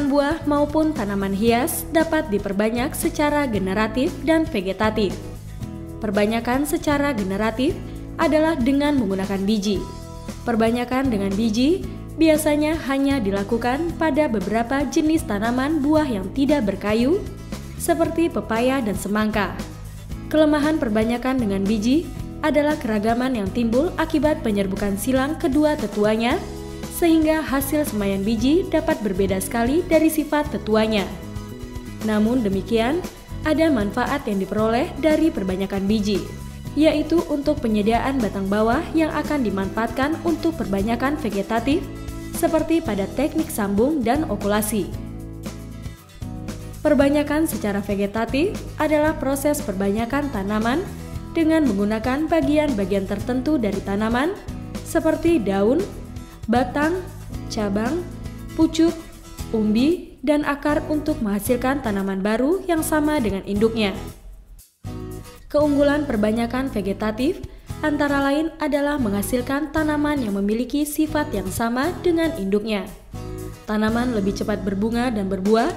Tanaman buah maupun tanaman hias dapat diperbanyak secara generatif dan vegetatif. Perbanyakan secara generatif adalah dengan menggunakan biji. Perbanyakan dengan biji biasanya hanya dilakukan pada beberapa jenis tanaman buah yang tidak berkayu, seperti pepaya dan semangka. Kelemahan perbanyakan dengan biji adalah keragaman yang timbul akibat penyerbukan silang kedua tetuanya, sehingga hasil semaian biji dapat berbeda sekali dari sifat tetuanya. Namun demikian, ada manfaat yang diperoleh dari perbanyakan biji, yaitu untuk penyediaan batang bawah yang akan dimanfaatkan untuk perbanyakan vegetatif, seperti pada teknik sambung dan okulasi. Perbanyakan secara vegetatif adalah proses perbanyakan tanaman dengan menggunakan bagian-bagian tertentu dari tanaman, seperti daun, batang, cabang, pucuk, umbi, dan akar untuk menghasilkan tanaman baru yang sama dengan induknya. Keunggulan perbanyakan vegetatif antara lain adalah menghasilkan tanaman yang memiliki sifat yang sama dengan induknya. Tanaman lebih cepat berbunga dan berbuah,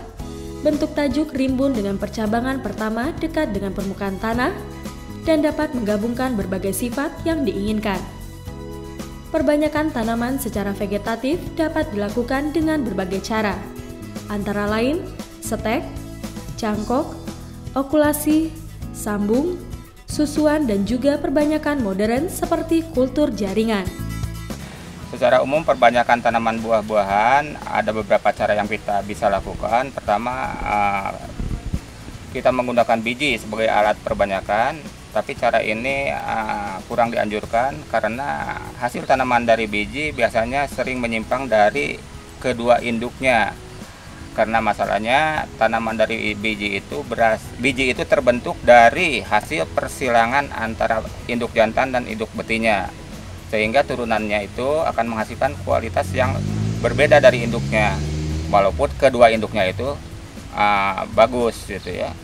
bentuk tajuk rimbun dengan percabangan pertama dekat dengan permukaan tanah, dan dapat menggabungkan berbagai sifat yang diinginkan. Perbanyakan tanaman secara vegetatif dapat dilakukan dengan berbagai cara, antara lain stek, cangkok, okulasi, sambung, susuan, dan juga perbanyakan modern seperti kultur jaringan. Secara umum perbanyakan tanaman buah-buahan ada beberapa cara yang kita bisa lakukan. Pertama, kita menggunakan biji sebagai alat perbanyakan. Tapi cara ini kurang dianjurkan karena hasil tanaman dari biji biasanya sering menyimpang dari kedua induknya. Karena masalahnya tanaman dari biji itu terbentuk dari hasil persilangan antara induk jantan dan induk betina. Sehingga turunannya itu akan menghasilkan kualitas yang berbeda dari induknya. Walaupun kedua induknya itu bagus gitu ya.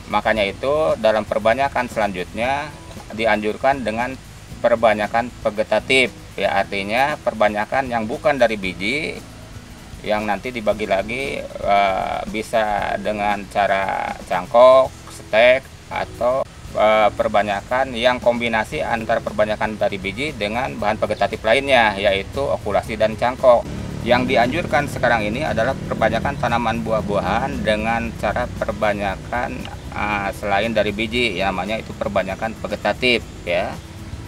Makanya itu dalam perbanyakan selanjutnya dianjurkan dengan perbanyakan vegetatif, ya artinya perbanyakan yang bukan dari biji, yang nanti dibagi lagi bisa dengan cara cangkok, stek, atau perbanyakan yang kombinasi antara perbanyakan dari biji dengan bahan vegetatif lainnya, yaitu okulasi dan cangkok. Yang dianjurkan sekarang ini adalah perbanyakan tanaman buah-buahan dengan cara perbanyakan selain dari biji, ya, namanya itu perbanyakan vegetatif ya.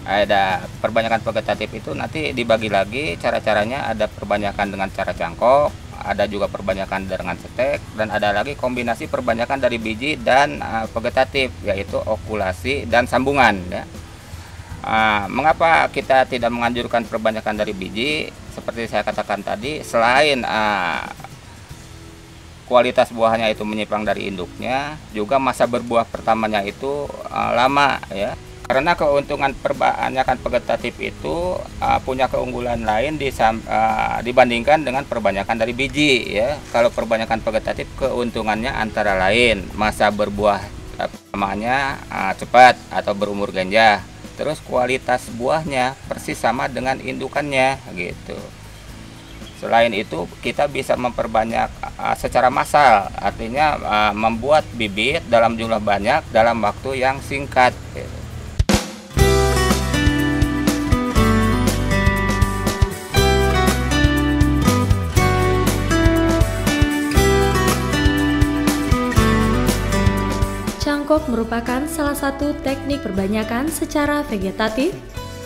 Ada perbanyakan vegetatif itu nanti dibagi lagi cara-caranya, ada perbanyakan dengan cara cangkok, ada juga perbanyakan dengan stek, dan ada lagi kombinasi perbanyakan dari biji dan vegetatif, yaitu okulasi dan sambungan ya. Mengapa kita tidak menganjurkan perbanyakan dari biji? Seperti saya katakan tadi, selain kualitas buahnya itu menyimpang dari induknya, juga masa berbuah pertamanya itu lama ya. Karena keuntungan perbanyakan vegetatif itu punya keunggulan lain dibandingkan dengan perbanyakan dari biji ya. Kalau perbanyakan vegetatif keuntungannya antara lain masa berbuah pertamanya cepat atau berumur ganja. Terus kualitas buahnya persis sama dengan indukannya gitu. Selain itu kita bisa memperbanyak secara massal, artinya membuat bibit dalam jumlah banyak dalam waktu yang singkat gitu. Cangkok merupakan salah satu teknik perbanyakan secara vegetatif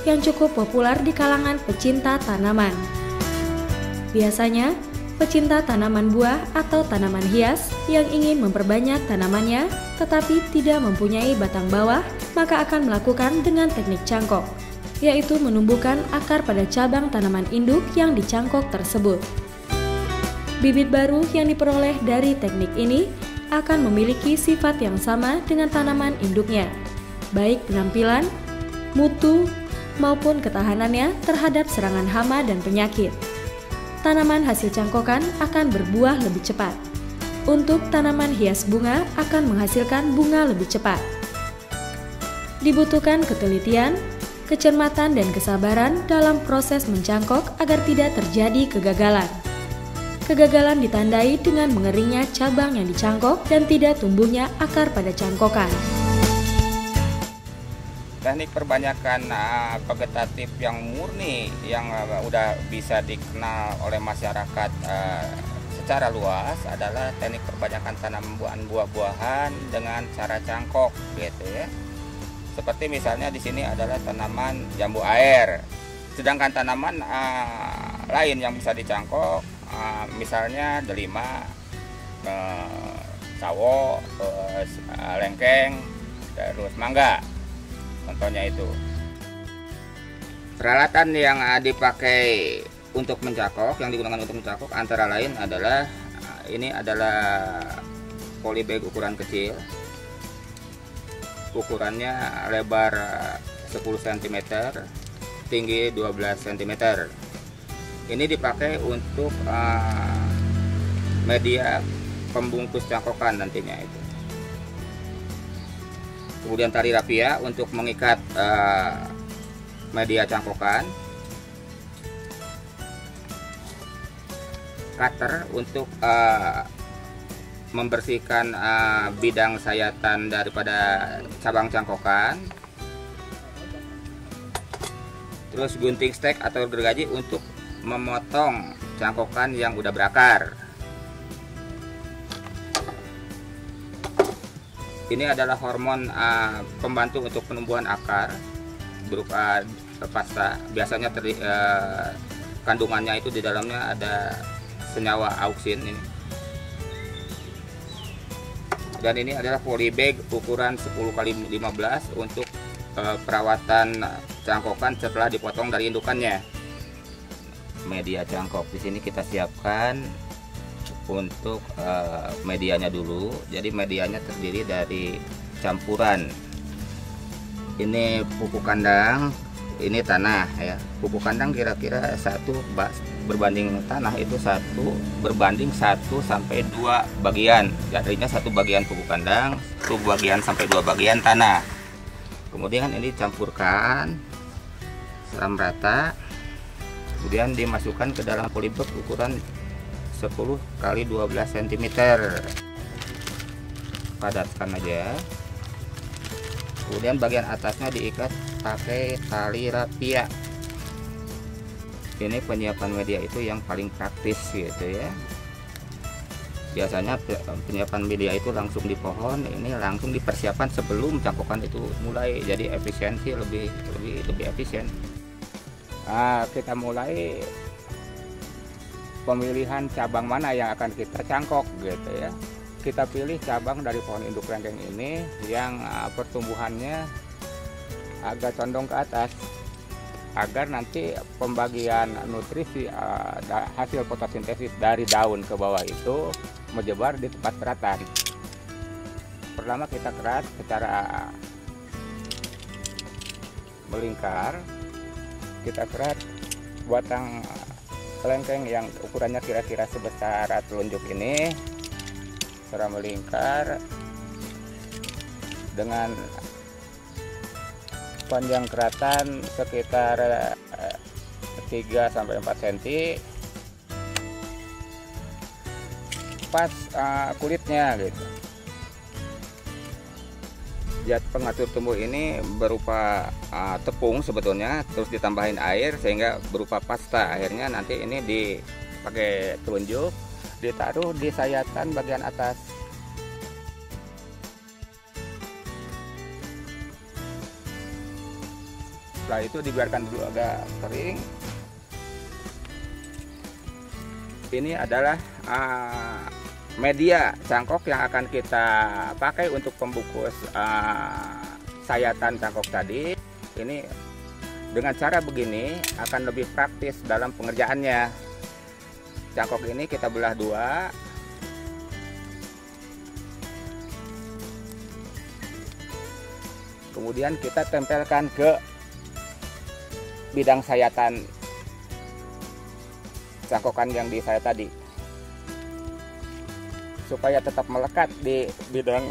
yang cukup populer di kalangan pecinta tanaman. Biasanya, pecinta tanaman buah atau tanaman hias yang ingin memperbanyak tanamannya tetapi tidak mempunyai batang bawah, maka akan melakukan dengan teknik cangkok, yaitu menumbuhkan akar pada cabang tanaman induk yang dicangkok tersebut. Bibit baru yang diperoleh dari teknik ini akan memiliki sifat yang sama dengan tanaman induknya, baik penampilan, mutu, maupun ketahanannya terhadap serangan hama dan penyakit. Tanaman hasil cangkokan akan berbuah lebih cepat. Untuk tanaman hias bunga akan menghasilkan bunga lebih cepat. Dibutuhkan ketelitian, kecermatan, dan kesabaran dalam proses mencangkok agar tidak terjadi kegagalan. Kegagalan ditandai dengan mengeringnya cabang yang dicangkok dan tidak tumbuhnya akar pada cangkokan. Teknik perbanyakan vegetatif yang murni yang udah bisa dikenal oleh masyarakat secara luas adalah teknik perbanyakan tanaman buah-buahan dengan cara cangkok gitu ya. Seperti misalnya di sini adalah tanaman jambu air. Sedangkan tanaman lain yang bisa dicangkok misalnya delima, sawo, lengkeng, terus mangga. Contohnya itu. Peralatan yang dipakai untuk mencangkok, yang digunakan untuk mencangkok antara lain adalah ini adalah polybag ukuran kecil. Ukurannya lebar 10 cm, tinggi 12 cm. Ini dipakai untuk media pembungkus cangkokan nantinya itu. Kemudian tali rapia untuk mengikat media cangkokan. Cutter untuk membersihkan bidang sayatan daripada cabang cangkokan. Terus gunting stek atau gergaji untuk memotong cangkokan yang udah berakar. Ini adalah hormon pembantu untuk penumbuhan akar berupa pasta. Biasanya kandungannya itu di dalamnya ada senyawa auksin ini. Dan ini adalah polybag ukuran 10x15 untuk perawatan cangkokan setelah dipotong dari indukannya. Media cangkok di sini kita siapkan untuk medianya dulu. Jadi medianya terdiri dari campuran. Ini pupuk kandang, ini tanah ya. Pupuk kandang kira-kira berbanding tanah itu 1 berbanding 1 sampai 2 bagian. Jadinya 1 bagian pupuk kandang, 1 bagian sampai 2 bagian tanah. Kemudian ini dicampurkan seram rata. Kemudian dimasukkan ke dalam polybag ukuran 10x12 cm. Padatkan aja. Kemudian bagian atasnya diikat pakai tali rapia. Ini penyiapan media itu yang paling praktis gitu ya. Biasanya penyiapan media itu langsung di pohon, ini langsung dipersiapkan sebelum cangkokan itu mulai, jadi efisiensi lebih efisien. Kita mulai pemilihan cabang mana yang akan kita cangkok gitu ya. Kita pilih cabang dari pohon induk lengkeng ini yang pertumbuhannya agak condong ke atas, agar nanti pembagian nutrisi hasil fotosintesis dari daun ke bawah itu menyebar di tempat keratan. Pertama kita kerat secara melingkar. Kita kerat batang lengkeng yang ukurannya kira-kira sebesar telunjuk ini secara melingkar dengan panjang keratan sekitar 3-4 cm. Pas kulitnya gitu. Zat pengatur tumbuh ini berupa tepung sebetulnya, terus ditambahin air sehingga berupa pasta. Akhirnya nanti ini dipakai telunjuk, ditaruh di sayatan bagian atas. Setelah itu dibiarkan dulu agak kering. Ini adalah media cangkok yang akan kita pakai untuk pembungkus sayatan cangkok tadi. Ini dengan cara begini akan lebih praktis dalam pengerjaannya. Cangkok ini kita belah 2. Kemudian kita tempelkan ke bidang sayatan cangkokan yang disayat tadi, supaya tetap melekat di bidang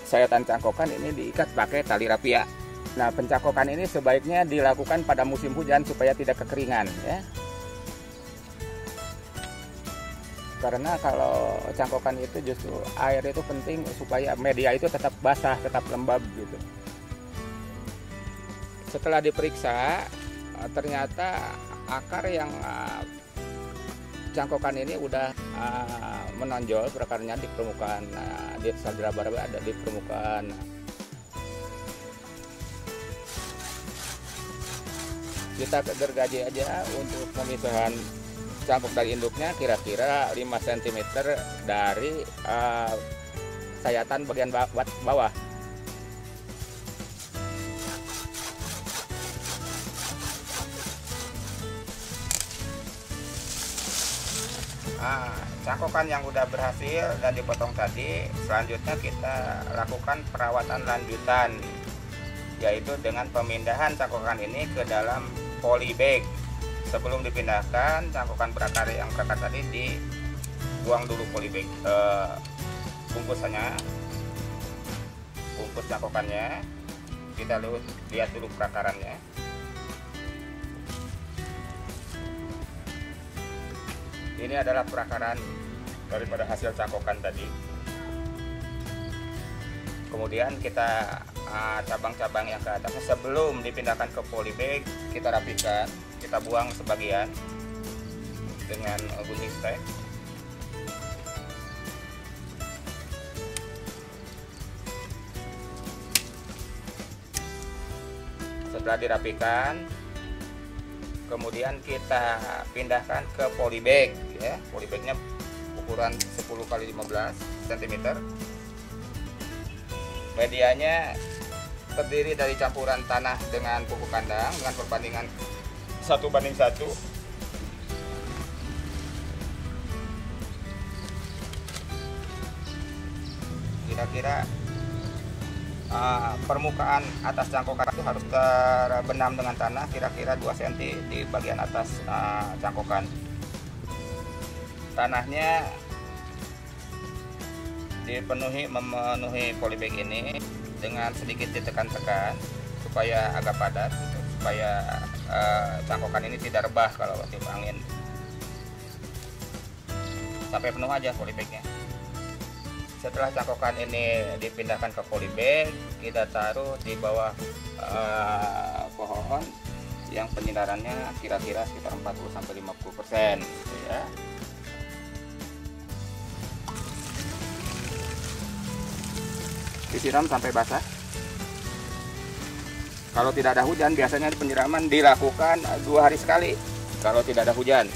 sayatan cangkokan. Ini diikat pakai tali rapia. Nah, pencangkokan ini sebaiknya dilakukan pada musim hujan supaya tidak kekeringan ya. Karena kalau cangkokan itu justru air itu penting supaya media itu tetap basah, tetap lembab gitu. Setelah diperiksa, ternyata akar yang cangkokan ini udah menonjol perakarnya di permukaan, di sel laba-laba ada di permukaan. Kita gergaji aja untuk pemisahan cangkok dari induknya kira-kira 5 cm dari sayatan bagian bawah. Cangkokan yang udah berhasil dan dipotong tadi, selanjutnya kita lakukan perawatan lanjutan, yaitu dengan pemindahan cangkokan ini ke dalam polybag. Sebelum dipindahkan, cangkokan berakar yang berakar tadi dibuang dulu polybag, bungkusannya, bungkus cangkokannya, kita lihat dulu perakarannya. Ini adalah perakaran daripada hasil cangkokan tadi. Kemudian kita cabang-cabang yang ke atasnya sebelum dipindahkan ke polybag kita rapikan, kita buang sebagian dengan gunting stek. Setelah dirapikan, kemudian kita pindahkan ke polybag ya. Polybagnya ukuran 10 x 15 cm. Medianya terdiri dari campuran tanah dengan pupuk kandang dengan perbandingan 1:1. Kira-kira permukaan atas cangkokan itu harus terbenam dengan tanah kira-kira 2 cm di bagian atas cangkokan. Tanahnya memenuhi polybag ini dengan sedikit ditekan-tekan supaya agak padat, supaya cangkokan ini tidak rebah kalau tiup angin. Sampai penuh aja polybagnya. Setelah cangkokan ini dipindahkan ke polybag, kita taruh di bawah pohon yang penyinarannya kira-kira sekitar 40-50% ya. Disiram sampai basah. Kalau tidak ada hujan, biasanya penyiraman dilakukan 2 hari sekali kalau tidak ada hujan.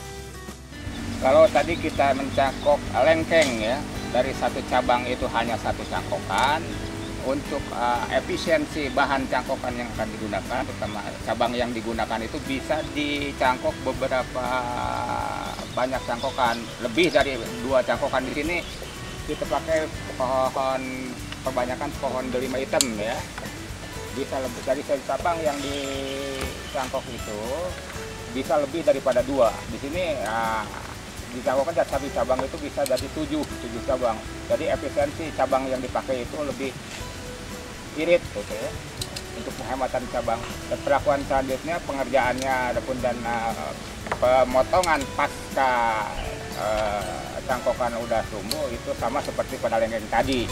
Kalau tadi kita mencangkok lengkeng ya, dari satu cabang itu hanya 1 cangkokan. Untuk efisiensi bahan cangkokan yang akan digunakan, terutama cabang yang digunakan itu bisa dicangkok beberapa banyak cangkokan, lebih dari 2 cangkokan. Di sini kita pakai pohon, kebanyakan pohon delima hitam ya. Bisa lebih dari satu cabang yang dicangkok itu bisa lebih daripada 2. Di sini dicangkokkan dari 1 cabang itu bisa dari 7 cabang. Jadi efisiensi cabang yang dipakai itu lebih irit gitu ya, untuk penghematan cabang. Dan perlakuan selanjutnya pengerjaannya adapun dan pemotongan pasca cangkokan udah tumbuh itu sama seperti pada lengkeng tadi.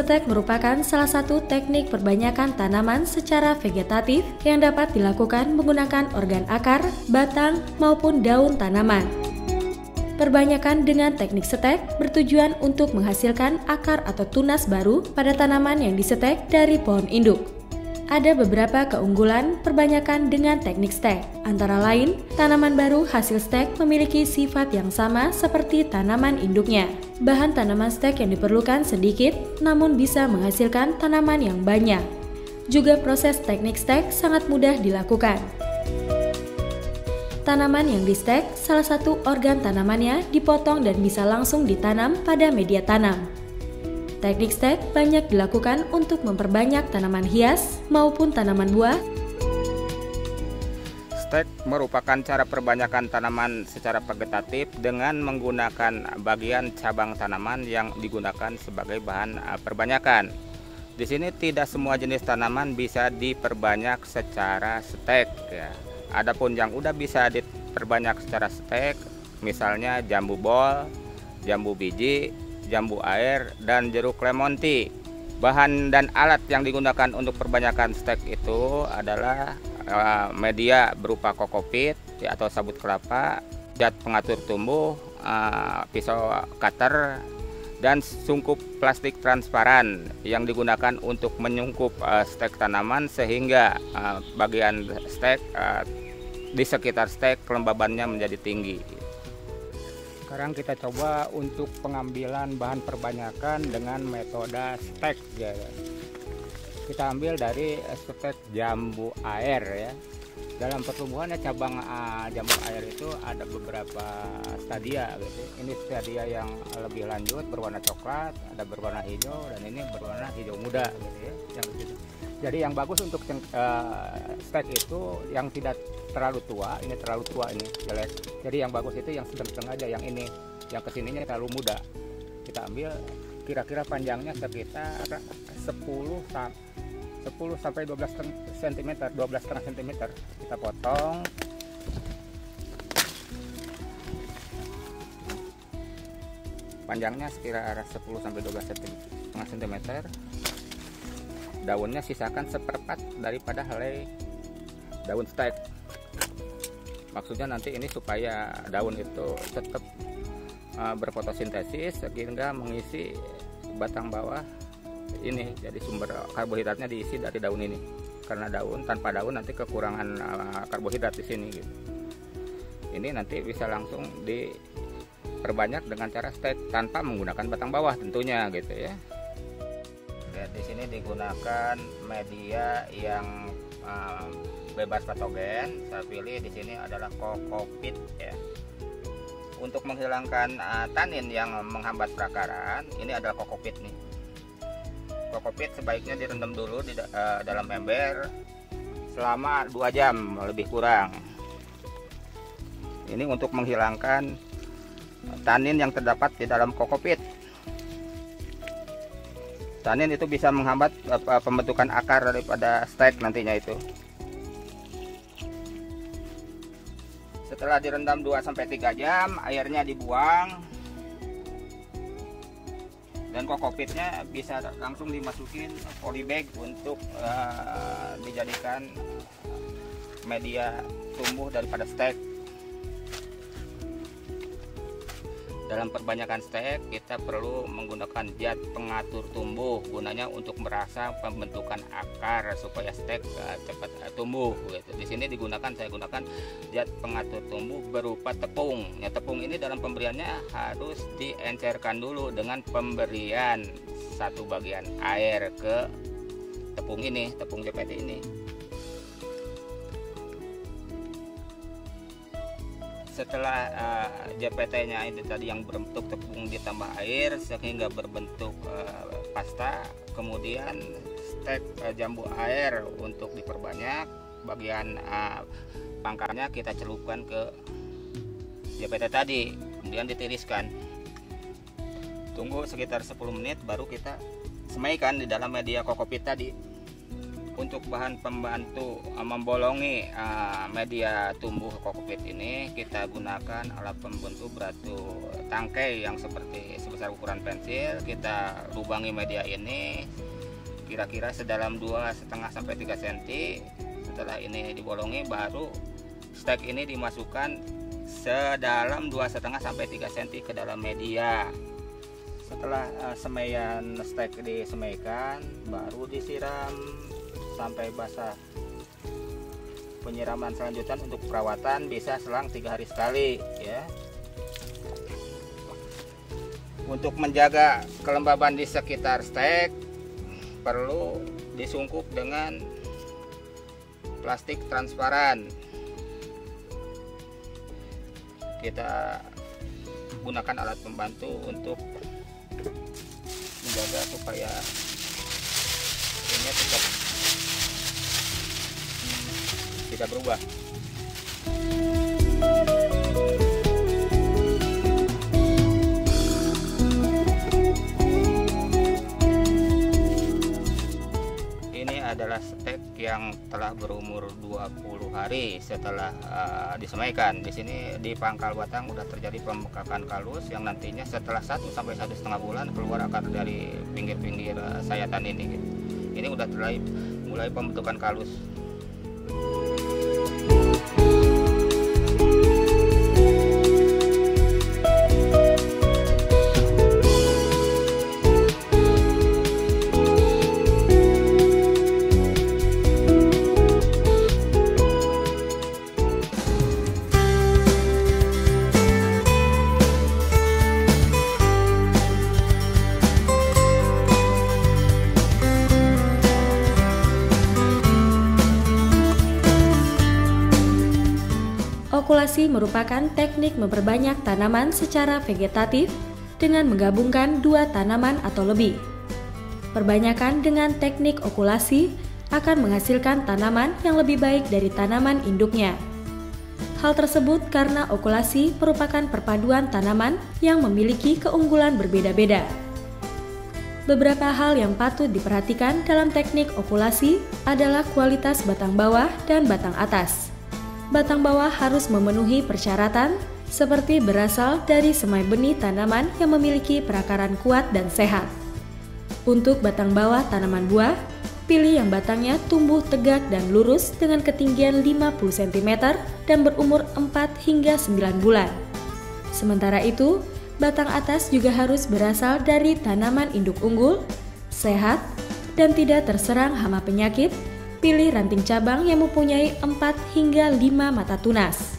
Stek merupakan salah satu teknik perbanyakan tanaman secara vegetatif yang dapat dilakukan menggunakan organ akar, batang, maupun daun tanaman. Perbanyakan dengan teknik stek bertujuan untuk menghasilkan akar atau tunas baru pada tanaman yang disetek dari pohon induk. Ada beberapa keunggulan perbanyakan dengan teknik stek, antara lain tanaman baru hasil stek memiliki sifat yang sama seperti tanaman induknya. Bahan tanaman stek yang diperlukan sedikit, namun bisa menghasilkan tanaman yang banyak. Juga proses teknik stek sangat mudah dilakukan. Tanaman yang di stek, salah satu organ tanamannya dipotong dan bisa langsung ditanam pada media tanam. Teknik stek banyak dilakukan untuk memperbanyak tanaman hias maupun tanaman buah Stek merupakan cara perbanyakan tanaman secara vegetatif dengan menggunakan bagian cabang tanaman yang digunakan sebagai bahan perbanyakan. Di sini tidak semua jenis tanaman bisa diperbanyak secara stek ya. Adapun yang udah bisa diperbanyak secara stek, misalnya jambu bol, jambu biji, jambu air, dan jeruk lemon tea. Bahan dan alat yang digunakan untuk perbanyakan stek itu adalah media berupa kokopit atau sabut kelapa, zat pengatur tumbuh, pisau cutter, dan sungkup plastik transparan yang digunakan untuk menyungkup stek tanaman sehingga bagian stek di sekitar stek kelembabannya menjadi tinggi. Sekarang kita coba untuk pengambilan bahan perbanyakan dengan metode stek ya. Kita ambil dari stek jambu air ya. Dalam pertumbuhannya cabang jambu air itu ada beberapa stadia gitu. Ini stadia yang lebih lanjut berwarna coklat, ada berwarna hijau, dan ini berwarna hijau muda gitu ya. Jadi yang bagus untuk stek itu yang tidak terlalu tua, ini terlalu tua ini jelek. Jadi yang bagus itu yang sedang-sedang aja, yang ini, yang kesininya terlalu muda. Kita ambil kira-kira panjangnya sekitar 10 sampai 12 cm, 12,5 cm. Kita potong. Panjangnya sekitar 10 sampai 12,5 cm. Daunnya sisakan seperempat daripada helai daun stek. Maksudnya nanti ini supaya daun itu tetap berfotosintesis sehingga mengisi batang bawah ini, jadi sumber karbohidratnya diisi dari daun ini. Karena tanpa daun nanti kekurangan karbohidrat di sini gitu. Ini nanti bisa langsung diperbanyak dengan cara stek tanpa menggunakan batang bawah tentunya gitu ya. Lihat di sini digunakan media yang bebas patogen. Saya pilih di sini adalah kokopit ya. Untuk menghilangkan tanin yang menghambat perakaran, ini adalah kokopit nih. Kokopit sebaiknya direndam dulu di dalam ember selama 2 jam lebih kurang. Ini untuk menghilangkan tanin yang terdapat di dalam kokopit. Tanin itu bisa menghambat pembentukan akar daripada stek nantinya itu. Setelah direndam 2-3 jam, airnya dibuang. Dan kokopitnya bisa langsung dimasukin polybag untuk dijadikan media tumbuh daripada stek. Dalam perbanyakan stek kita perlu menggunakan zat pengatur tumbuh, gunanya untuk merangsang pembentukan akar supaya stek cepat tumbuh gitu. Di sini saya gunakan zat pengatur tumbuh berupa tepung. Ya, tepung ini dalam pemberiannya harus diencerkan dulu dengan pemberian 1 bagian air ke tepung ini, tepung JPT ini. Setelah JPT-nya ini tadi yang berbentuk tepung ditambah air sehingga berbentuk pasta, kemudian stek jambu air untuk diperbanyak, bagian pangkalnya kita celupkan ke JPT tadi, kemudian ditiriskan. Tunggu sekitar 10 menit baru kita semaikan di dalam media kokopit tadi. Untuk bahan pembantu membolongi media tumbuh kokopit ini, kita gunakan alat pembentuk batu tangkai yang sebesar ukuran pensil. Kita lubangi media ini kira-kira sedalam 2,5 sampai 3 cm. Setelah ini dibolongi, baru stek ini dimasukkan sedalam 2,5 sampai 3 cm ke dalam media. Setelah semaian stek disemaikan, baru disiram sampai basah. Penyiraman selanjutnya untuk perawatan bisa selang 3 hari sekali ya. Untuk menjaga kelembaban di sekitar stek perlu disungkup dengan plastik transparan. Kita gunakan alat pembantu untuk menjaga supaya ini tetap tidak berubah. Adalah stek yang telah berumur 20 hari setelah disemaikan. Di sini di pangkal batang udah terjadi pembekakan kalus yang nantinya setelah 1 sampai 1,5 bulan keluar akar dari pinggir-pinggir sayatan ini. Ini udah mulai pembentukan kalus. Okulasi merupakan teknik memperbanyak tanaman secara vegetatif dengan menggabungkan 2 tanaman atau lebih. Perbanyakan dengan teknik okulasi akan menghasilkan tanaman yang lebih baik dari tanaman induknya. Hal tersebut karena okulasi merupakan perpaduan tanaman yang memiliki keunggulan berbeda-beda. Beberapa hal yang patut diperhatikan dalam teknik okulasi adalah kualitas batang bawah dan batang atas. Batang bawah harus memenuhi persyaratan seperti berasal dari semai benih tanaman yang memiliki perakaran kuat dan sehat. Untuk batang bawah tanaman buah, pilih yang batangnya tumbuh tegak dan lurus dengan ketinggian 50 cm dan berumur 4 hingga 9 bulan. Sementara itu, batang atas juga harus berasal dari tanaman induk unggul, sehat, dan tidak terserang hama penyakit. Pilih ranting cabang yang mempunyai 4 hingga 5 mata tunas.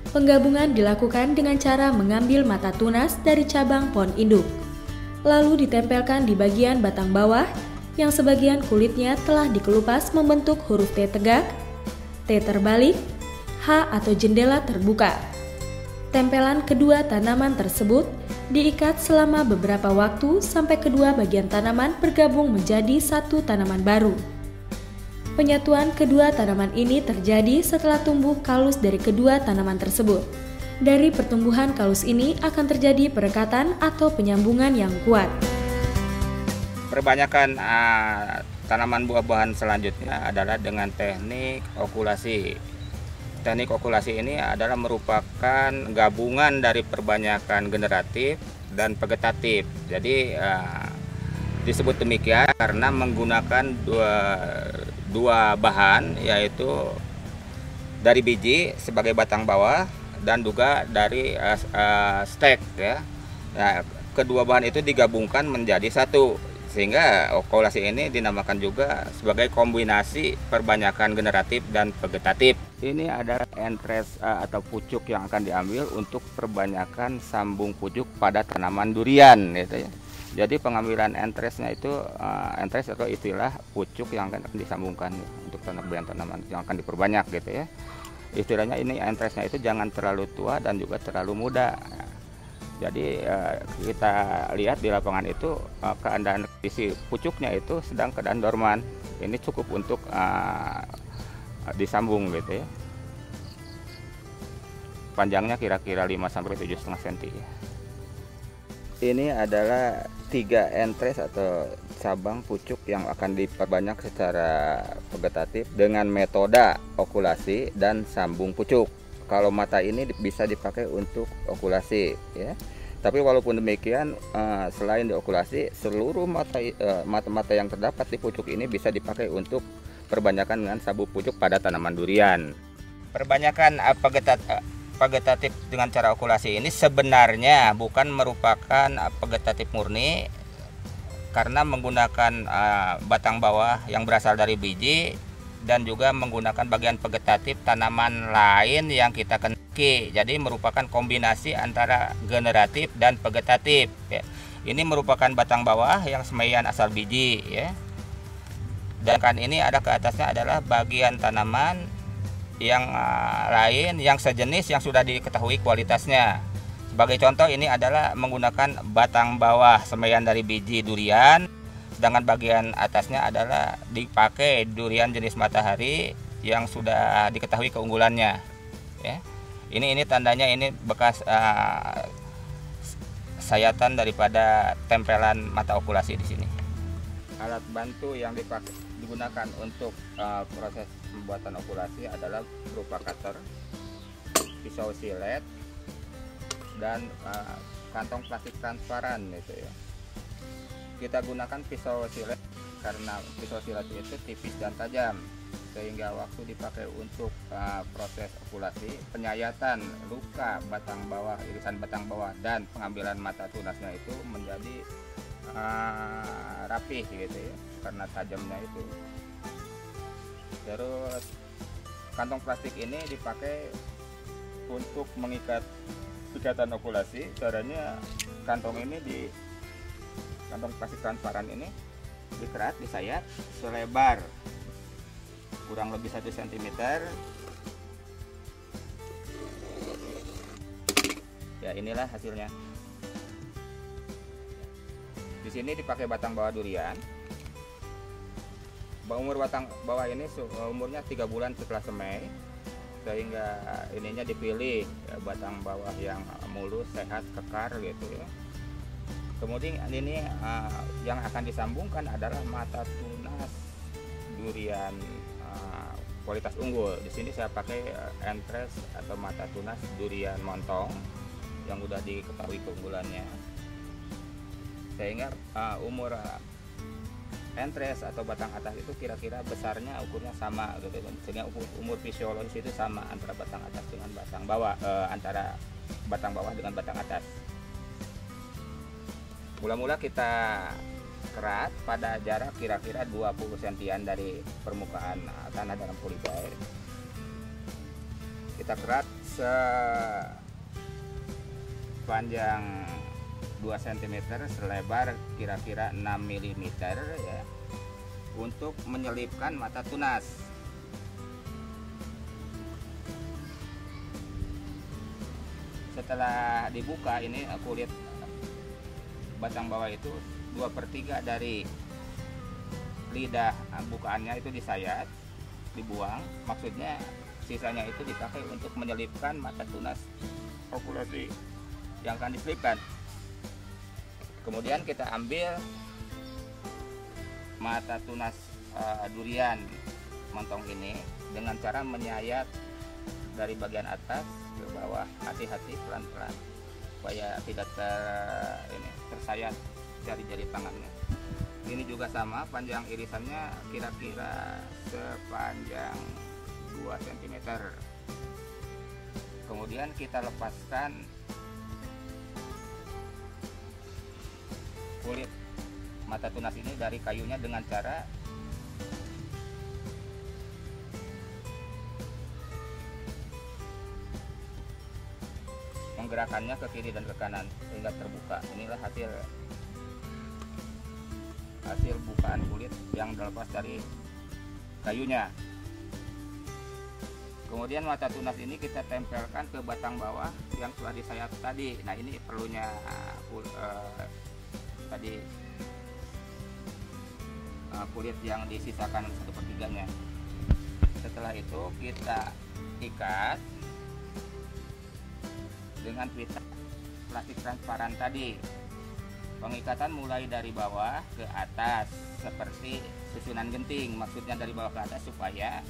Penggabungan dilakukan dengan cara mengambil mata tunas dari cabang pohon induk, lalu ditempelkan di bagian batang bawah yang sebagian kulitnya telah dikelupas membentuk huruf T tegak, T terbalik, H atau jendela terbuka. Tempelan kedua tanaman tersebut diikat selama beberapa waktu sampai kedua bagian tanaman bergabung menjadi satu tanaman baru. Penyatuan kedua tanaman ini terjadi setelah tumbuh kalus dari kedua tanaman tersebut. Dari pertumbuhan kalus ini akan terjadi perekatan atau penyambungan yang kuat. Perbanyakan tanaman buah-buahan selanjutnya adalah dengan teknik okulasi. Teknik okulasi ini adalah merupakan gabungan dari perbanyakan generatif dan vegetatif. Jadi disebut demikian karena menggunakan dua bahan, yaitu dari biji sebagai batang bawah dan juga dari stek ya. Nah, kedua bahan itu digabungkan menjadi satu, sehingga okulasi ini dinamakan juga sebagai kombinasi perbanyakan generatif dan vegetatif. Ini adalah entres atau pucuk yang akan diambil untuk perbanyakan sambung pucuk pada tanaman durian gitu ya. Jadi pengambilan entresnya itu entres atau istilah pucuk yang akan disambungkan ya, untuk tanaman yang akan diperbanyak gitu ya. Istilahnya ini entresnya itu jangan terlalu tua dan juga terlalu muda. Jadi kita lihat di lapangan itu keadaan isi pucuknya itu sedang keadaan dorman. Ini cukup untuk disambung gitu ya. Panjangnya kira-kira 5-7,5 cm. Ini adalah 3 entres atau cabang pucuk yang akan diperbanyak secara vegetatif dengan metode okulasi dan sambung pucuk. Kalau mata ini bisa dipakai untuk okulasi ya. Tapi walaupun demikian, selain diokulasi, seluruh mata yang terdapat di pucuk ini bisa dipakai untuk perbanyakan dengan sabuk pucuk pada tanaman durian. Perbanyakan vegetatif dengan cara okulasi ini sebenarnya bukan merupakan vegetatif murni, karena menggunakan batang bawah yang berasal dari biji dan juga menggunakan bagian vegetatif tanaman lain yang kita kenaki. Jadi merupakan kombinasi antara generatif dan vegetatif ya. Ini merupakan batang bawah yang semaian asal biji ya. Dan kan ini ada ke atasnya adalah bagian tanaman yang lain yang sejenis yang sudah diketahui kualitasnya. Sebagai contoh, ini adalah menggunakan batang bawah semaian dari biji durian, sedangkan bagian atasnya adalah dipakai durian jenis matahari yang sudah diketahui keunggulannya ya. Ini tandanya ini bekas sayatan daripada tempelan mata okulasi di sini. Alat bantu yang digunakan untuk proses pembuatan okulasi adalah berupa cutter, pisau silet, dan kantong plastik transparan gitu ya. Kita gunakan pisau silet karena pisau silet itu tipis dan tajam, sehingga waktu dipakai untuk proses okulasi, penyayatan luka batang bawah, irisan batang bawah, dan pengambilan mata tunasnya itu menjadi rapih gitu ya, karena tajamnya itu. Terus kantong plastik ini dipakai untuk mengikat ikatan okulasi. Caranya kantong plastik transparan ini dikerat, disayat selebar kurang lebih 1 cm. Ya, inilah hasilnya. Di sini dipakai batang bawah durian. Umur batang bawah ini umurnya 3 bulan setelah semai, sehingga ininya dipilih ya, batang bawah yang mulus, sehat, kekar gitu ya. Kemudian ini yang akan disambungkan adalah mata tunas durian kualitas unggul. Di sini saya pakai entres atau mata tunas durian montong yang udah diketahui keunggulannya, sehingga umur entres atau batang atas itu kira-kira besarnya ukurnya sama gitu, sehingga umur fisiologis itu sama antara batang atas dengan batang bawah, antara batang bawah dengan batang atas. Mula-mula kita kerat pada jarak kira-kira 20 cm dari permukaan tanah dalam policair. Kita kerat sepanjang 2 cm, selebar kira-kira 6 mm ya, untuk menyelipkan mata tunas. Setelah dibuka, ini kulit batang bawah itu 2/3 dari lidah bukaannya itu disayat, dibuang. Maksudnya sisanya itu dipakai untuk menyelipkan mata tunas okulasi yang akan diselipkan. Kemudian kita ambil mata tunas durian montong ini dengan cara menyayat dari bagian atas ke bawah, hati-hati, pelan-pelan, supaya tidak tersayat jari-jari tangannya. Ini juga sama, panjang irisannya kira-kira sepanjang 2 cm. Kemudian kita lepaskan kulit mata tunas ini dari kayunya dengan cara menggerakkannya ke kiri dan ke kanan sehingga terbuka. Inilah hasil bukaan kulit yang dilepas dari kayunya. Kemudian mata tunas ini kita tempelkan ke batang bawah yang telah disayat tadi. Nah, ini perlunya tadi kulit yang disisakan 1/3-nya. Setelah itu kita ikat dengan pita plastik transparan tadi. Pengikatan mulai dari bawah ke atas seperti susunan genting. Maksudnya dari bawah ke atas supaya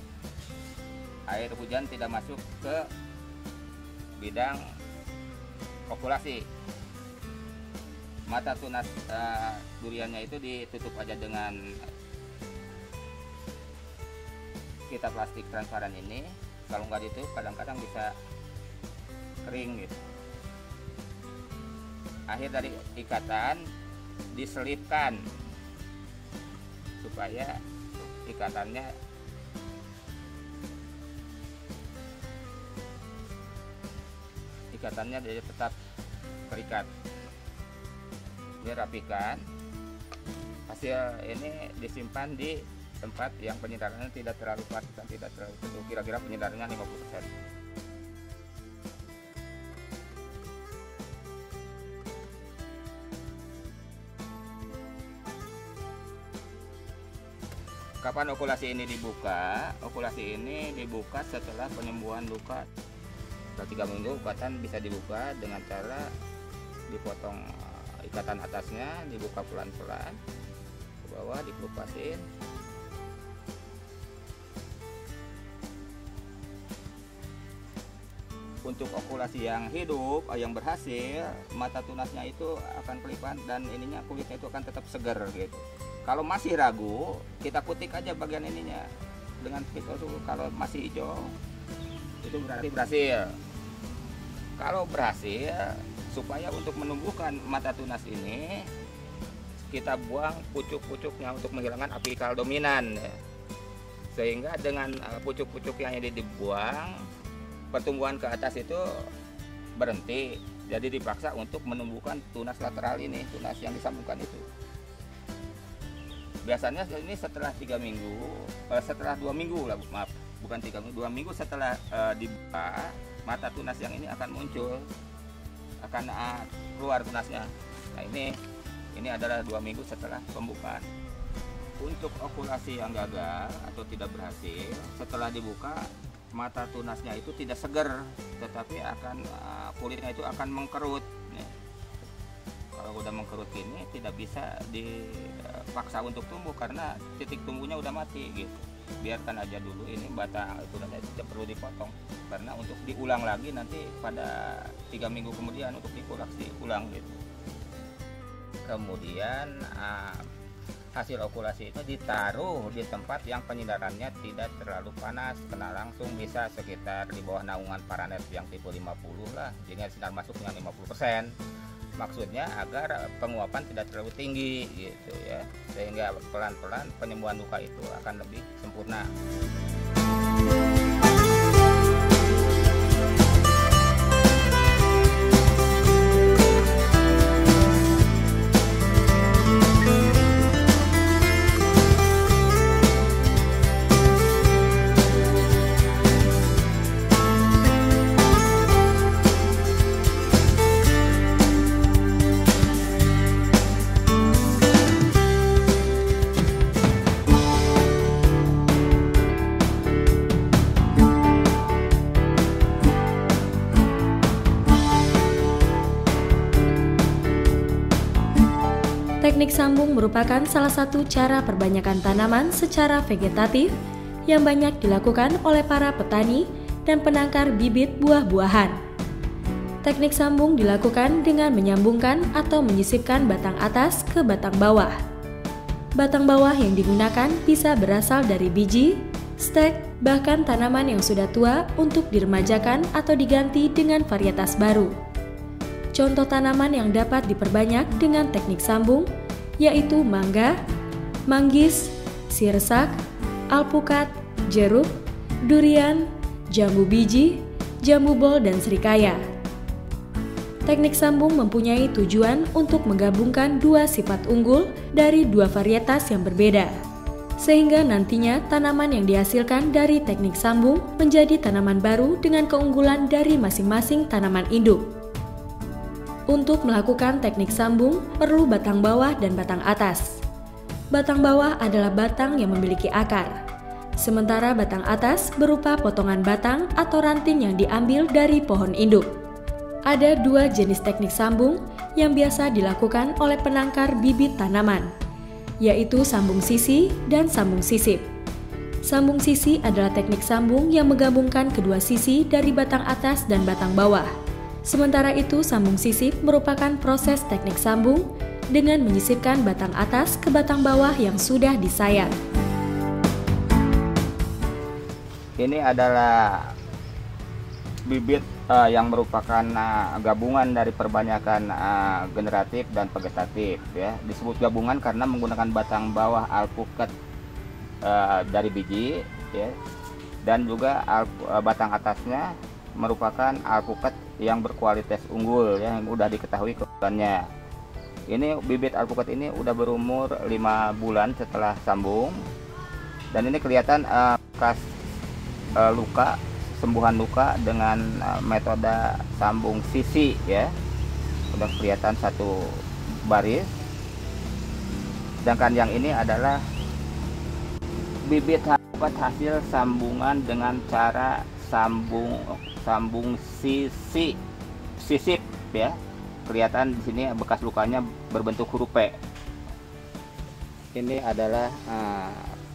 air hujan tidak masuk ke bidang okulasi. Mata tunas duriannya itu ditutup aja dengan pita plastik transparan ini. Kalau nggak ditutup kadang-kadang bisa kering gitu. Akhir dari ikatan diselipkan supaya ikatannya dia tetap terikat. Dirapikan. Hasil ini disimpan di tempat yang penyedarannya tidak terlalu padat dan tidak terlalu teduh, kira-kira penyedarannya 50%. Kapan okulasi ini dibuka? Okulasi ini dibuka setelah penyembuhan luka. Setelah 3 minggu ikatan bisa dibuka dengan cara dipotong ikatan atasnya, dibuka pelan-pelan ke bawah, dikelupasin. Untuk okulasi yang hidup, yang berhasil, mata tunasnya itu akan kelipat dan ininya kulitnya itu akan tetap segar gitu. Kalau masih ragu, kita kutik aja bagian ininya dengan pisau. Kalau masih hijau, itu berarti berhasil. Kalau berhasil, supaya untuk menumbuhkan mata tunas ini, kita buang pucuk-pucuknya untuk menghilangkan apikal dominan. Sehingga dengan pucuk-pucuk yang ini dibuang, pertumbuhan ke atas itu berhenti, jadi dipaksa untuk menumbuhkan tunas lateral ini, tunas yang disambungkan itu. Biasanya ini setelah 3 minggu, setelah 2 minggu lah, maaf, bukan 3 minggu, 2 minggu setelah dibuka, mata tunas yang ini akan muncul, akan keluar tunasnya. Nah ini adalah 2 minggu setelah pembukaan. Untuk okulasi yang gagal atau tidak berhasil, setelah dibuka mata tunasnya itu tidak segar, tetapi akan kulitnya itu akan mengkerut. Kalau udah mengkerut ini tidak bisa dipaksa untuk tumbuh karena titik tumbuhnya udah mati gitu. Biarkan aja dulu, ini batang tunasnya tidak perlu dipotong karena untuk diulang lagi nanti pada 3 minggu kemudian untuk dikoreksi ulang gitu. Kemudian hasil okulasi itu ditaruh di tempat yang penyinarannya tidak terlalu panas, kena langsung, bisa sekitar di bawah naungan paranet yang tipe 50 lah, jadi sinar masuk dengan 50%. Maksudnya agar penguapan tidak terlalu tinggi gitu ya, sehingga pelan-pelan penyembuhan luka itu akan lebih sempurna. Teknik sambung merupakan salah satu cara perbanyakan tanaman secara vegetatif yang banyak dilakukan oleh para petani dan penangkar bibit buah-buahan. Teknik sambung dilakukan dengan menyambungkan atau menyisipkan batang atas ke batang bawah. Batang bawah yang digunakan bisa berasal dari biji, stek, bahkan tanaman yang sudah tua untuk diremajakan atau diganti dengan varietas baru. Contoh tanaman yang dapat diperbanyak dengan teknik sambung yaitu mangga, manggis, sirsak, alpukat, jeruk, durian, jambu biji, jambu bol, dan serikaya. Teknik sambung mempunyai tujuan untuk menggabungkan dua sifat unggul dari dua varietas yang berbeda, sehingga nantinya tanaman yang dihasilkan dari teknik sambung menjadi tanaman baru dengan keunggulan dari masing-masing tanaman induk. Untuk melakukan teknik sambung, perlu batang bawah dan batang atas. Batang bawah adalah batang yang memiliki akar, sementara batang atas berupa potongan batang atau ranting yang diambil dari pohon induk. Ada dua jenis teknik sambung yang biasa dilakukan oleh penangkar bibit tanaman, yaitu sambung sisi dan sambung sisip. Sambung sisi adalah teknik sambung yang menggabungkan kedua sisi dari batang atas dan batang bawah. Sementara itu, sambung sisip merupakan proses teknik sambung dengan menyisipkan batang atas ke batang bawah yang sudah disayat. Ini adalah bibit yang merupakan gabungan dari perbanyakan generatif dan vegetatif ya. Disebut gabungan karena menggunakan batang bawah alpukat dari biji ya, dan juga batang atasnya merupakan alpukat yang berkualitas unggul ya, yang udah diketahui keunggulannya. Ini bibit alpukat ini udah berumur 5 bulan setelah sambung, dan ini kelihatan bekas luka, sembuhan luka dengan metode sambung sisi ya, udah kelihatan satu baris. Sedangkan yang ini adalah bibit alpukat hasil sambungan dengan cara sambung sisip ya. Kelihatan di sini bekas lukanya berbentuk huruf P. Ini adalah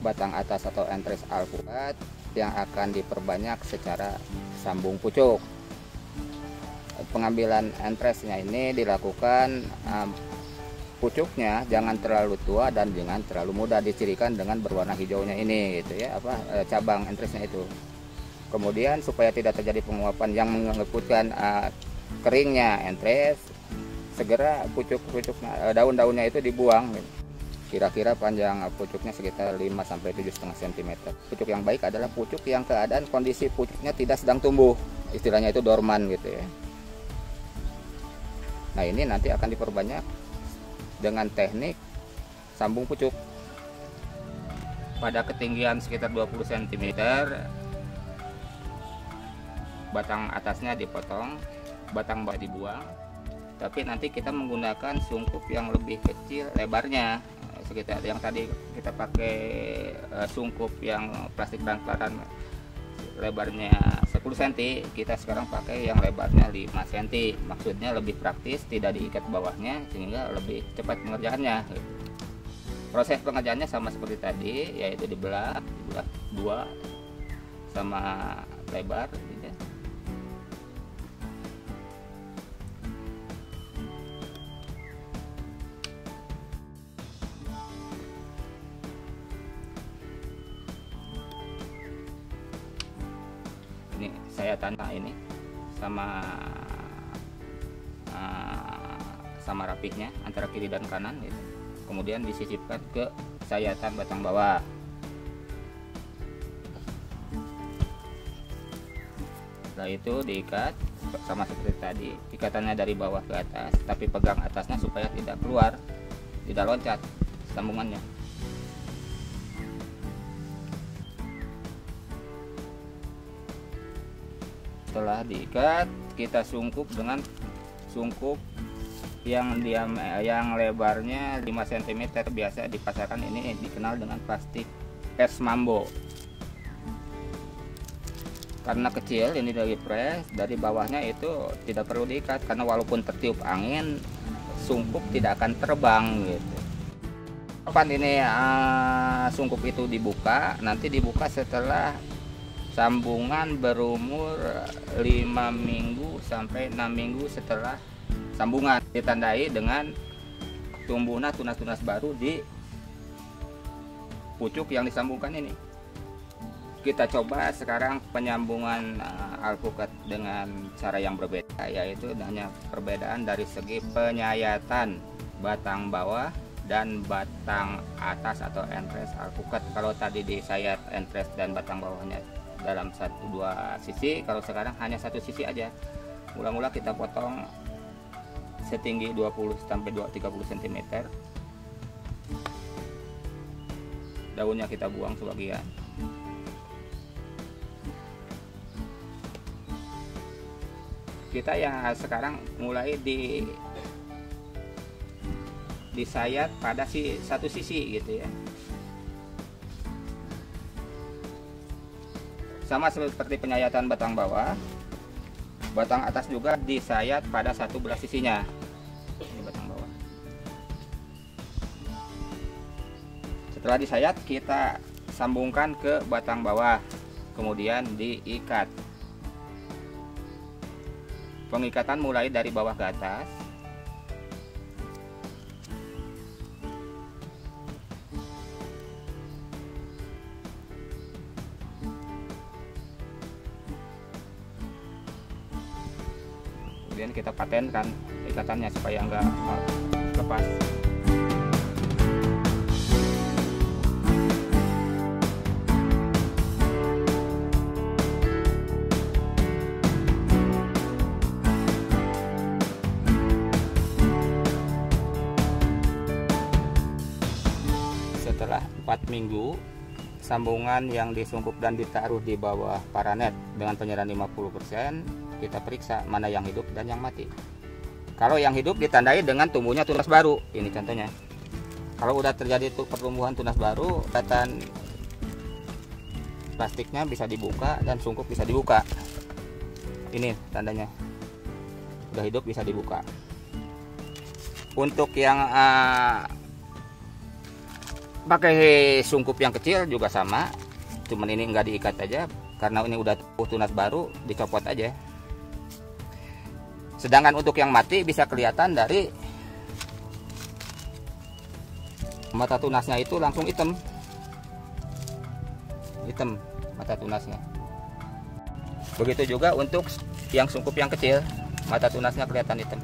batang atas atau entres alpukat yang akan diperbanyak secara sambung pucuk. Pengambilan entresnya ini dilakukan pucuknya jangan terlalu tua dan jangan terlalu muda, dicirikan dengan berwarna hijaunya ini gitu ya, cabang entresnya itu. Kemudian supaya tidak terjadi penguapan yang mengeputkan keringnya entres, segera pucuk-pucuknya, daun-daunnya itu dibuang. Kira-kira panjang pucuknya sekitar 5-7,5 cm. Pucuk yang baik adalah pucuk yang keadaan kondisi pucuknya tidak sedang tumbuh, istilahnya itu dorman gitu ya. Nah, ini nanti akan diperbanyak dengan teknik sambung pucuk. Pada ketinggian sekitar 20 cm, batang atasnya dipotong, batang bawah dibuang. Tapi nanti kita menggunakan sungkup yang lebih kecil lebarnya. Sekitar yang tadi kita pakai sungkup yang plastik transparan lebarnya 10 cm, kita sekarang pakai yang lebarnya 5 cm. Maksudnya lebih praktis, tidak diikat bawahnya sehingga lebih cepat pengerjaannya. Proses pengerjaannya sama seperti tadi, yaitu dibelah 2 sama lebar gitu ya. Ini saya tanda ini sama rapihnya antara kiri dan kanan gitu. Kemudian disisipkan ke sayatan batang bawah. Setelah itu diikat sama seperti tadi, ikatannya dari bawah ke atas, tapi pegang atasnya supaya tidak keluar, tidak loncat sambungannya. Setelah diikat, kita sungkup dengan sungkup yang lebarnya 5 cm, biasa di pasaran ini dikenal dengan plastik es mambo. Karena kecil ini dari press, dari bawahnya itu tidak perlu diikat karena walaupun tertiup angin, sungkup tidak akan terbang gitu. Kapan ini sungkup itu dibuka? Nanti dibuka setelah sambungan berumur 5 minggu sampai 6 minggu setelah sambungan, ditandai dengan tumbuhnya tunas-tunas baru di pucuk yang disambungkan ini. Kita coba sekarang penyambungan alpukat dengan cara yang berbeda, yaitu hanya perbedaan dari segi penyayatan batang bawah dan batang atas atau entres alpukat. Kalau tadi disayat entres dan batang bawahnya dalam 1-2 sisi, kalau sekarang hanya 1 sisi aja. Mula-mula kita potong setinggi 20-30 cm. Daunnya kita buang sebagian. Kita yang sekarang mulai disayat pada satu sisi gitu ya. Sama seperti penyayatan batang bawah, batang atas juga disayat pada satu belah sisinya. Ini batang bawah. Setelah disayat, kita sambungkan ke batang bawah, kemudian diikat. Pengikatan mulai dari bawah ke atas. Kemudian kita patenkan ikatannya supaya enggak lepas. Setelah 4 minggu, sambungan yang disungkup dan ditaruh di bawah paranet dengan penyerahan 50%, kita periksa mana yang hidup dan yang mati. Kalau yang hidup ditandai dengan tumbuhnya tunas baru. Ini contohnya. Kalau udah terjadi pertumbuhan tunas baru, kelihatan plastiknya bisa dibuka dan sungkup bisa dibuka. Ini tandanya udah hidup, bisa dibuka. Untuk yang pakai sungkup yang kecil juga sama, cuman ini enggak diikat aja karena ini udah tunas baru, dicopot aja. Sedangkan untuk yang mati bisa kelihatan dari mata tunasnya itu langsung hitam mata tunasnya. Begitu juga untuk yang sungkup yang kecil, mata tunasnya kelihatan hitam.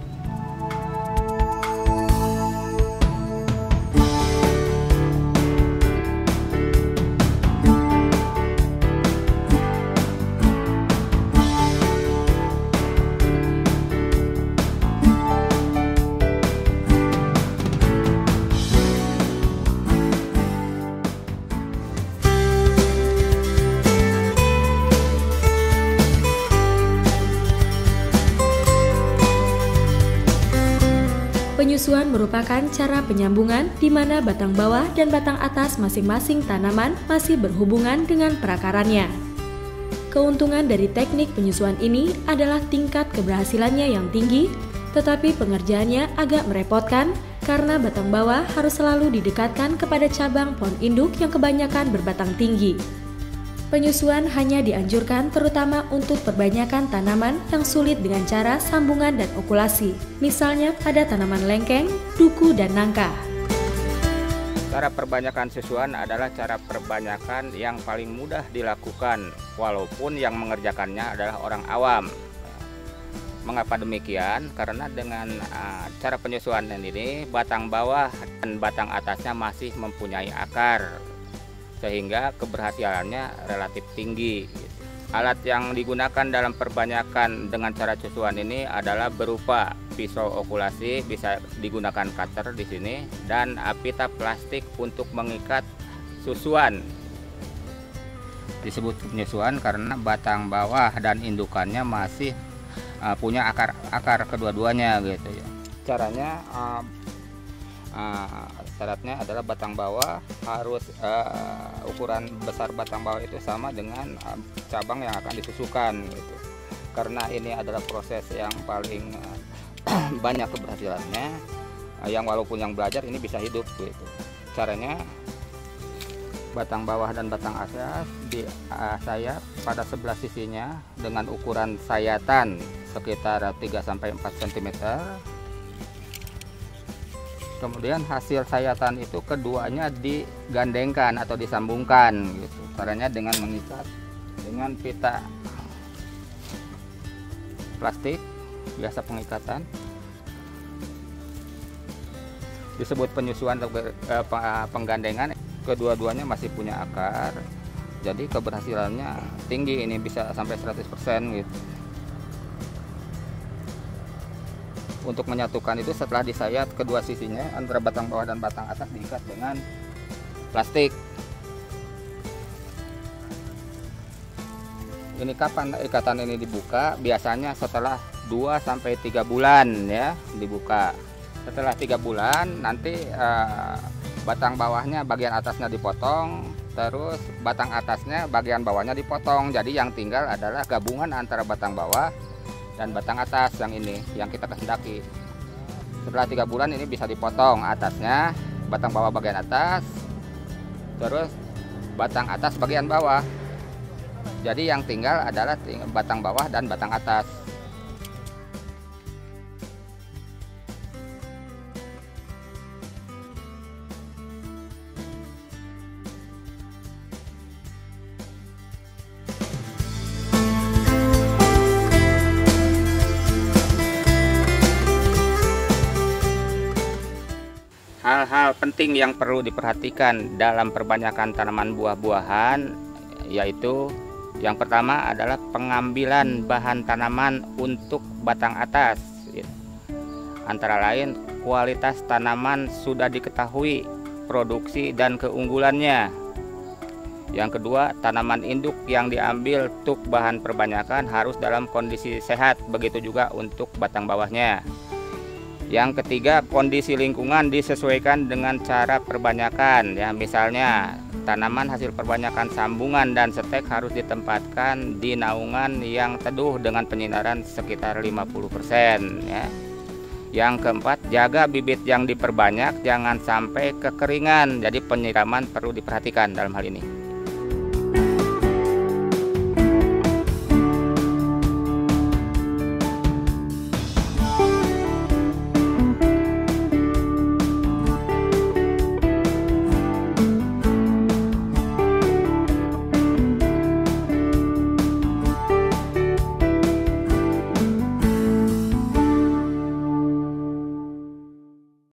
Penyusuan merupakan cara penyambungan di mana batang bawah dan batang atas masing-masing tanaman masih berhubungan dengan perakarannya. Keuntungan dari teknik penyusuan ini adalah tingkat keberhasilannya yang tinggi, tetapi pengerjaannya agak merepotkan karena batang bawah harus selalu didekatkan kepada cabang pohon induk yang kebanyakan berbatang tinggi. Penyusuan hanya dianjurkan terutama untuk perbanyakan tanaman yang sulit dengan cara sambungan dan okulasi, misalnya pada tanaman lengkeng, duku, dan nangka. Cara perbanyakan susuan adalah cara perbanyakan yang paling mudah dilakukan, walaupun yang mengerjakannya adalah orang awam. Mengapa demikian? Karena dengan cara penyusuan ini, batang bawah dan batang atasnya masih mempunyai akar, sehingga keberhasilannya relatif tinggi. Alat yang digunakan dalam perbanyakan dengan cara susuan ini adalah berupa pisau okulasi, bisa digunakan cutter di sini, dan pita plastik untuk mengikat susuan. Disebut penyusuan karena batang bawah dan indukannya masih punya akar kedua-duanya gitu ya. Caranya syaratnya adalah batang bawah harus ukuran besar batang bawah itu sama dengan cabang yang akan disusukan gitu. Karena ini adalah proses yang paling banyak keberhasilannya, yang walaupun yang belajar ini bisa hidup gitu. Caranya batang bawah dan batang atas sayat pada sebelah sisinya dengan ukuran sayatan sekitar 3-4 cm. Kemudian hasil sayatan itu keduanya digandengkan atau disambungkan gitu. Caranya dengan mengikat dengan pita plastik, biasa pengikatan. Disebut penyusuan atau penggandengan, kedua-duanya masih punya akar. Jadi keberhasilannya tinggi, ini bisa sampai 100% gitu. Untuk menyatukan itu setelah disayat kedua sisinya antara batang bawah dan batang atas diikat dengan plastik. Ini kapan ikatan ini dibuka? Biasanya setelah 2-3 bulan ya dibuka. Setelah 3 bulan nanti batang bawahnya bagian atasnya dipotong, terus batang atasnya bagian bawahnya dipotong. Jadi yang tinggal adalah gabungan antara batang bawah dan batang atas yang ini yang kita kehendaki. Setelah 3 bulan ini bisa dipotong atasnya, batang bawah bagian atas, terus batang atas bagian bawah. Jadi yang tinggal adalah batang bawah dan batang atas. Hal-hal penting yang perlu diperhatikan dalam perbanyakan tanaman buah-buahan yaitu yang pertama adalah pengambilan bahan tanaman untuk batang atas. Antara lain kualitas tanaman sudah diketahui, produksi dan keunggulannya. Yang kedua, tanaman induk yang diambil untuk bahan perbanyakan harus dalam kondisi sehat, begitu juga untuk batang bawahnya. Yang ketiga, kondisi lingkungan disesuaikan dengan cara perbanyakan ya, misalnya tanaman hasil perbanyakan sambungan dan setek harus ditempatkan di naungan yang teduh dengan penyinaran sekitar 50% ya. Yang keempat, jaga bibit yang diperbanyak jangan sampai kekeringan. Jadi penyiraman perlu diperhatikan dalam hal ini.